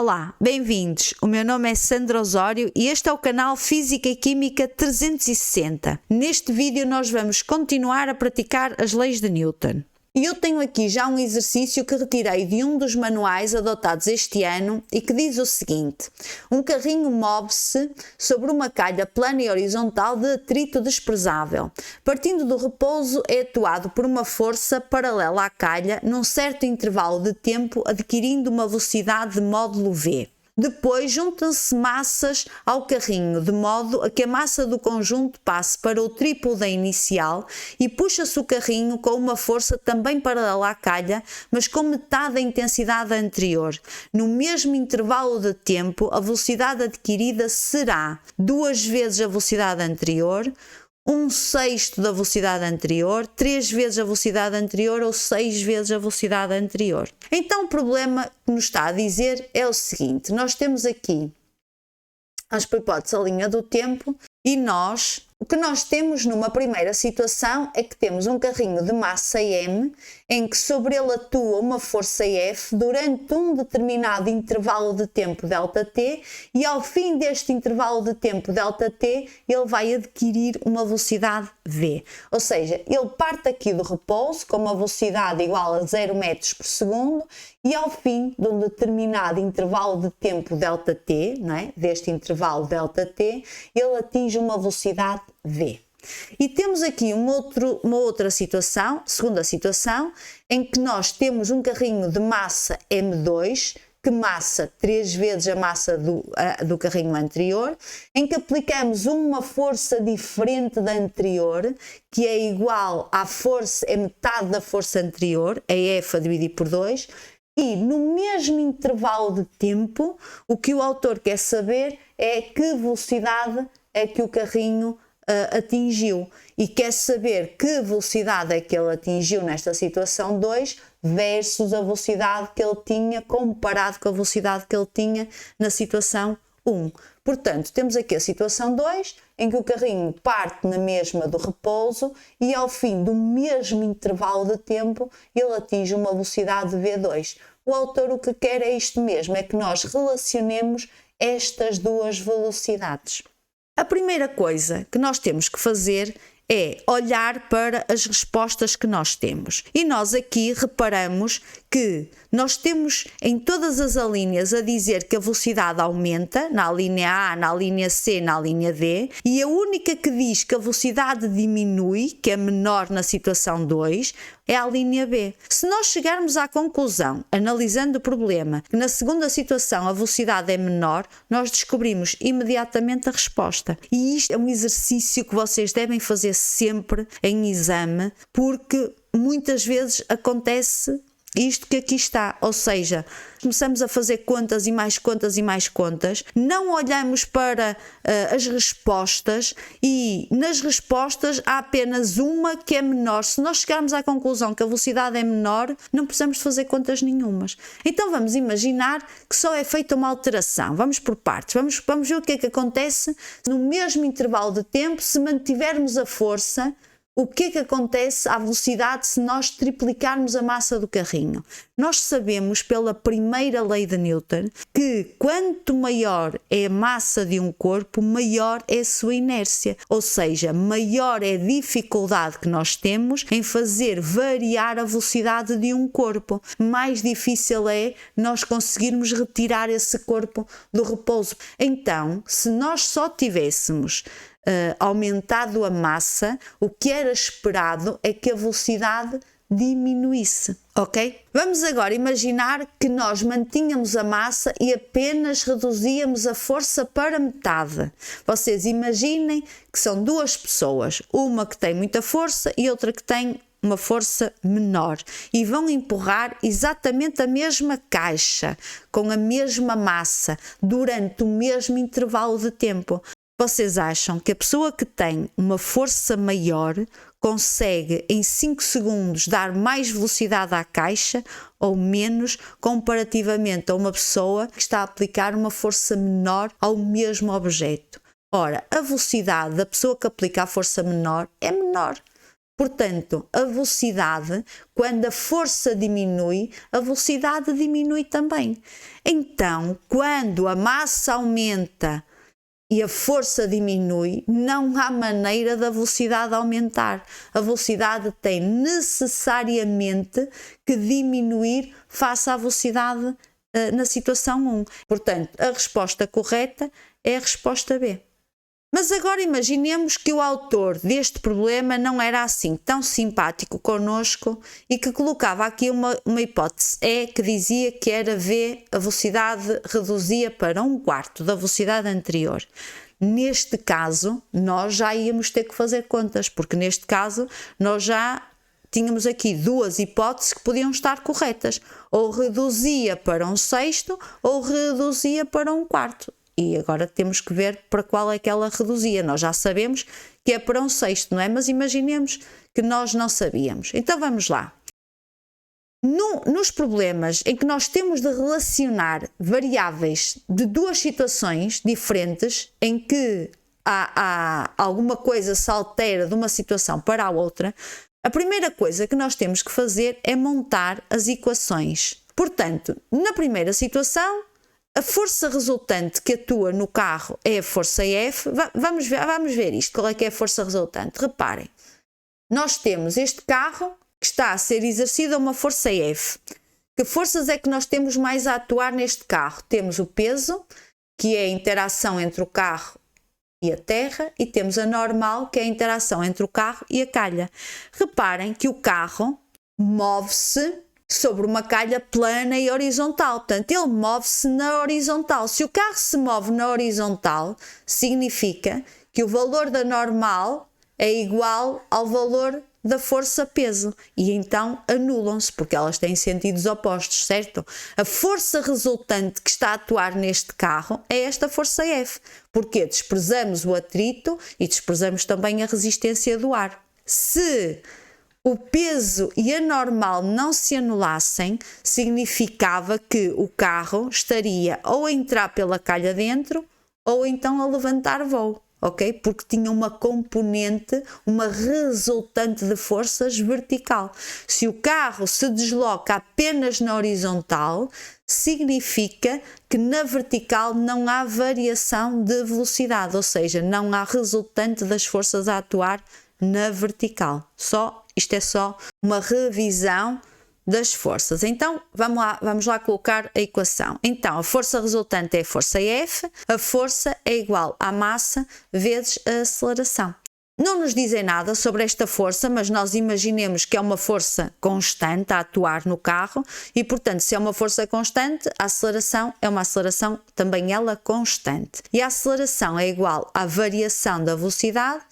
Olá, bem-vindos. O meu nome é Sandra Osório e este é o canal Física e Química 360. Neste vídeo nós vamos continuar a praticar as leis de Newton. E eu tenho aqui já um exercício que retirei de um dos manuais adotados este ano e que diz o seguinte: um carrinho move-se sobre uma calha plana e horizontal de atrito desprezável. Partindo do repouso, é atuado por uma força paralela à calha num certo intervalo de tempo, adquirindo uma velocidade de módulo V. Depois juntam-se massas ao carrinho, de modo a que a massa do conjunto passe para o triplo da inicial e puxa-se o carrinho com uma força também paralela à calha, mas com metade da intensidade anterior. No mesmo intervalo de tempo, a velocidade adquirida será 2 vezes a velocidade anterior, 1/6 da velocidade anterior, 3 vezes a velocidade anterior ou 6 vezes a velocidade anterior. Então o problema que nos está a dizer é o seguinte: nós temos aqui as hipóteses, a linha do tempo, e o que nós temos numa primeira situação é que temos um carrinho de massa m, em que sobre ele atua uma força F durante um determinado intervalo de tempo ΔT, e ao fim deste intervalo de tempo ΔT ele vai adquirir uma velocidade V. Ou seja, ele parte aqui do repouso com uma velocidade igual a 0 metros por segundo e ao fim de um determinado intervalo de tempo ΔT, não é? Deste intervalo ΔT, ele atinge uma velocidade V. E temos aqui uma outra situação, segunda situação, em que nós temos um carrinho de massa M2, que massa 3 vezes a massa do carrinho anterior, em que aplicamos uma força diferente da anterior, que é igual à força, é metade da força anterior, a F a dividir por 2, e no mesmo intervalo de tempo, o que o autor quer saber é que velocidade é que o carrinho atingiu, e quer saber que velocidade é que ele atingiu nesta situação 2 versus a velocidade que ele tinha comparado com a velocidade que ele tinha na situação 1. Portanto, temos aqui a situação 2, em que o carrinho parte na mesma do repouso e ao fim do mesmo intervalo de tempo ele atinge uma velocidade V2. O autor o que quer é isto mesmo, é que nós relacionemos estas duas velocidades. A primeira coisa que nós temos que fazer é olhar para as respostas que nós temos. E nós aqui reparamos que nós temos em todas as alíneas a dizer que a velocidade aumenta, na linha A, na linha C, na linha D, e a única que diz que a velocidade diminui, que é menor na situação 2, é a linha B. Se nós chegarmos à conclusão, analisando o problema, que na segunda situação a velocidade é menor, nós descobrimos imediatamente a resposta. E isto é um exercício que vocês devem fazer sempre em exame, porque muitas vezes acontece isto que aqui está, ou seja, começamos a fazer contas e mais contas e mais contas, não olhamos para as respostas e nas respostas há apenas uma que é menor. Se nós chegarmos à conclusão que a velocidade é menor, não precisamos fazer contas nenhumas. Então vamos imaginar que só é feita uma alteração. Vamos por partes, vamos ver o que é que acontece no mesmo intervalo de tempo se mantivermos a força. O que é que acontece à velocidade se nós triplicarmos a massa do carrinho? Nós sabemos pela primeira lei de Newton que quanto maior é a massa de um corpo, maior é a sua inércia. Ou seja, maior é a dificuldade que nós temos em fazer variar a velocidade de um corpo. Mais difícil é nós conseguirmos retirar esse corpo do repouso. Então, se nós só tivéssemos aumentado a massa, o que era esperado é que a velocidade diminuísse, ok? Vamos agora imaginar que nós mantínhamos a massa e apenas reduzíamos a força para metade. Vocês imaginem que são duas pessoas, uma que tem muita força e outra que tem uma força menor, e vão empurrar exatamente a mesma caixa, com a mesma massa, durante o mesmo intervalo de tempo. Vocês acham que a pessoa que tem uma força maior consegue em 5 segundos dar mais velocidade à caixa ou menos comparativamente a uma pessoa que está a aplicar uma força menor ao mesmo objeto? Ora, a velocidade da pessoa que aplica a força menor é menor. Portanto, a velocidade, quando a força diminui, a velocidade diminui também. Então, quando a massa aumenta e a força diminui, não há maneira da velocidade aumentar. A velocidade tem necessariamente que diminuir face à velocidade na situação 1. Portanto, a resposta correta é a resposta B. Mas agora imaginemos que o autor deste problema não era assim tão simpático connosco e que colocava aqui uma hipótese E que dizia que era V, a velocidade reduzia para 1/4 da velocidade anterior. Neste caso, nós já íamos ter que fazer contas, porque neste caso nós já tínhamos aqui duas hipóteses que podiam estar corretas. Ou reduzia para 1/6 ou reduzia para 1/4. E agora temos que ver para qual é que ela reduzia. Nós já sabemos que é para 1/6, não é? Mas imaginemos que nós não sabíamos. Então vamos lá. Nos problemas em que nós temos de relacionar variáveis de duas situações diferentes, em que há alguma coisa se altera de uma situação para a outra, a primeira coisa que nós temos que fazer é montar as equações. Portanto, na primeira situação, a força resultante que atua no carro é a força F. Vamos ver isto. Qual é que é a força resultante? Reparem, nós temos este carro que está a ser exercido a uma força F. Que forças é que nós temos mais a atuar neste carro? Temos o peso, que é a interação entre o carro e a terra, e temos a normal, que é a interação entre o carro e a calha. Reparem que o carro move-se sobre uma calha plana e horizontal. Portanto, ele move-se na horizontal. Se o carro se move na horizontal, significa que o valor da normal é igual ao valor da força-peso. E então anulam-se, porque elas têm sentidos opostos, certo? A força resultante que está a atuar neste carro é esta força F. Porque desprezamos o atrito e desprezamos também a resistência do ar. Se o peso e a normal não se anulassem, significava que o carro estaria ou a entrar pela calha dentro ou então a levantar voo, ok? Porque tinha uma componente, uma resultante de forças vertical. Se o carro se desloca apenas na horizontal, significa que na vertical não há variação de velocidade, ou seja, não há resultante das forças a atuar na vertical. Isto é só uma revisão das forças. Então, vamos lá colocar a equação. Então, a força resultante é a força F, a força é igual à massa vezes a aceleração. Não nos dizem nada sobre esta força, mas nós imaginemos que é uma força constante a atuar no carro e, portanto, se é uma força constante, a aceleração é uma aceleração também ela constante. E a aceleração é igual à variação da velocidade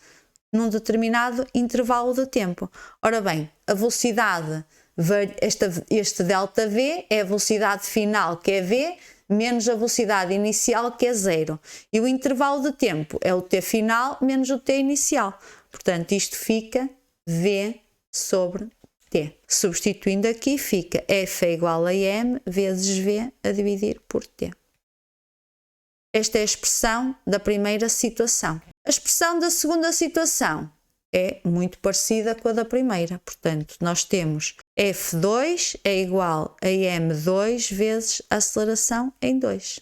num determinado intervalo de tempo. Ora bem, a velocidade, este ΔV é a velocidade final, que é V, menos a velocidade inicial, que é 0. E o intervalo de tempo é o t final menos o t inicial. Portanto, isto fica V sobre t. Substituindo aqui, fica F é igual a m vezes V a dividir por t. Esta é a expressão da primeira situação. A expressão da segunda situação é muito parecida com a da primeira. Portanto, nós temos F2 é igual a m2 vezes a aceleração em 2.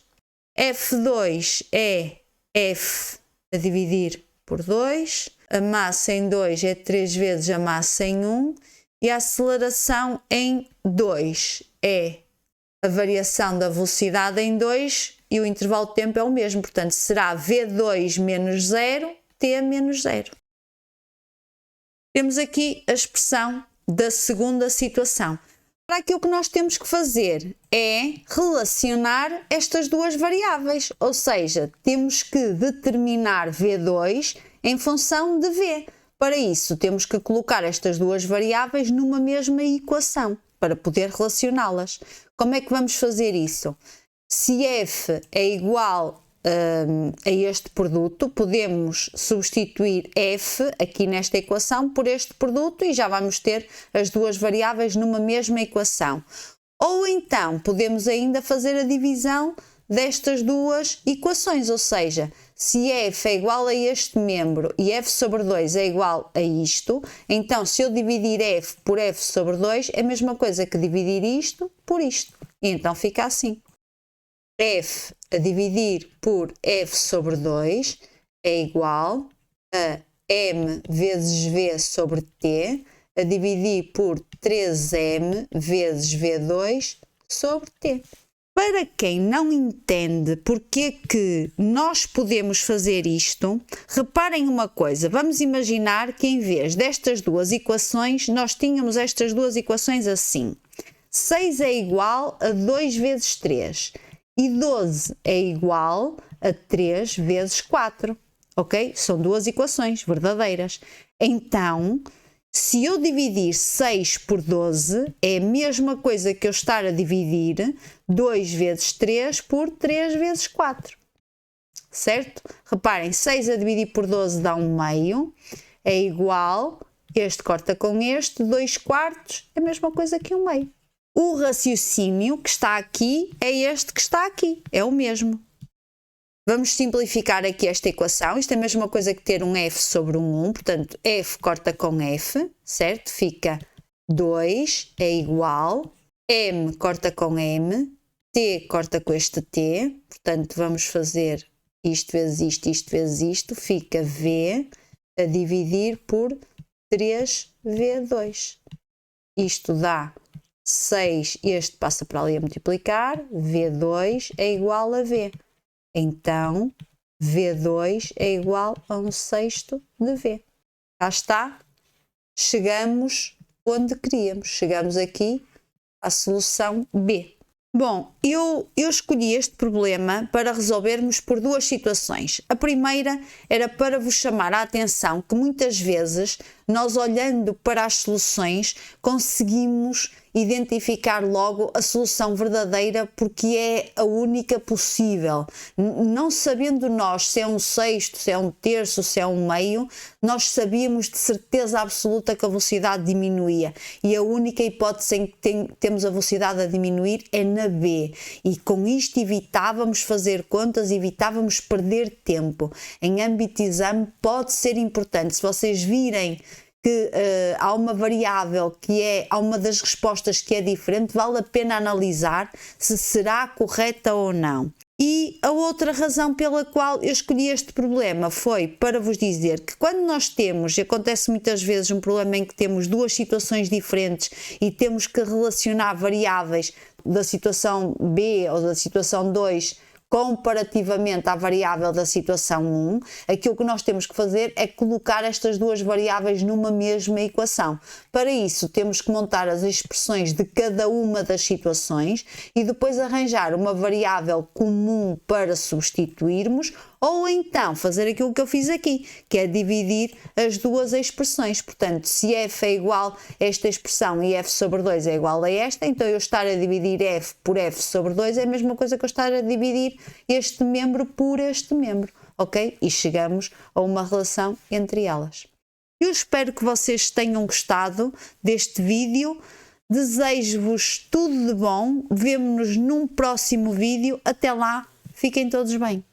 F2 é F a dividir por 2. A massa em 2 é 3 vezes a massa em 1. E a aceleração em 2 é a variação da velocidade em 2 e o intervalo de tempo é o mesmo. Portanto, será V2 menos 0, T menos 0. Temos aqui a expressão da segunda situação. Para aquilo que nós temos que fazer é relacionar estas duas variáveis, ou seja, temos que determinar V2 em função de V. Para isso, temos que colocar estas duas variáveis numa mesma equação, para poder relacioná-las. Como é que vamos fazer isso? Se F é igual a este produto, podemos substituir F aqui nesta equação por este produto e já vamos ter as duas variáveis numa mesma equação. Ou então podemos ainda fazer a divisão destas duas equações, ou seja, se f é igual a este membro e f sobre 2 é igual a isto, então se eu dividir f por f sobre 2 é a mesma coisa que dividir isto por isto. E então fica assim. F a dividir por f sobre 2 é igual a m vezes v sobre t a dividir por 3m vezes v2 sobre t. Para quem não entende porque que nós podemos fazer isto, reparem uma coisa, vamos imaginar que em vez destas duas equações, nós tínhamos estas duas equações assim. 6 é igual a 2 vezes 3 e 12 é igual a 3 vezes 4, ok? São duas equações verdadeiras. Então, se eu dividir 6 por 12, é a mesma coisa que eu estar a dividir 2 vezes 3 por 3 vezes 4. Certo? Reparem, 6 a dividir por 12 dá 1/2, é igual, este corta com este, 2 quartos, é a mesma coisa que 1/2. O raciocínio que está aqui é este que está aqui, é o mesmo. Vamos simplificar aqui esta equação, isto é a mesma coisa que ter um f sobre um 1, portanto f corta com f, certo? Fica 2 é igual, m corta com m, t corta com este t, portanto vamos fazer isto vezes isto, fica v a dividir por 3v2. Isto dá 6, este passa para ali a multiplicar, v2 é igual a v. Então, V2 é igual a 1/6 de V. Cá está. Chegamos onde queríamos. Chegamos aqui à solução B. Bom, eu escolhi este problema para resolvermos por duas situações. A primeira era para vos chamar a atenção que muitas vezes nós, olhando para as soluções, conseguimos identificar logo a solução verdadeira porque é a única possível. Não sabendo nós se é 1/6, se é 1/3, se é 1/2, nós sabíamos de certeza absoluta que a velocidade diminuía. E a única hipótese em que temos a velocidade a diminuir é na B. E com isto evitávamos fazer contas, evitávamos perder tempo. Em âmbito de exame pode ser importante, se vocês virem que há uma variável há uma das respostas que é diferente, vale a pena analisar se será correta ou não. E a outra razão pela qual eu escolhi este problema foi para vos dizer que quando nós temos, e acontece muitas vezes um problema em que temos duas situações diferentes e temos que relacionar variáveis da situação B ou da situação 2 comparativamente à variável da situação 1, aquilo que nós temos que fazer é colocar estas duas variáveis numa mesma equação. Para isso, temos que montar as expressões de cada uma das situações e depois arranjar uma variável comum para substituirmos, ou então fazer aquilo que eu fiz aqui, que é dividir as duas expressões. Portanto, se f é igual a esta expressão e f sobre 2 é igual a esta, então eu estar a dividir f por f sobre 2 é a mesma coisa que eu estar a dividir este membro por este membro, ok? E chegamos a uma relação entre elas. Eu espero que vocês tenham gostado deste vídeo. Desejo-vos tudo de bom. Vemo-nos num próximo vídeo. Até lá, fiquem todos bem.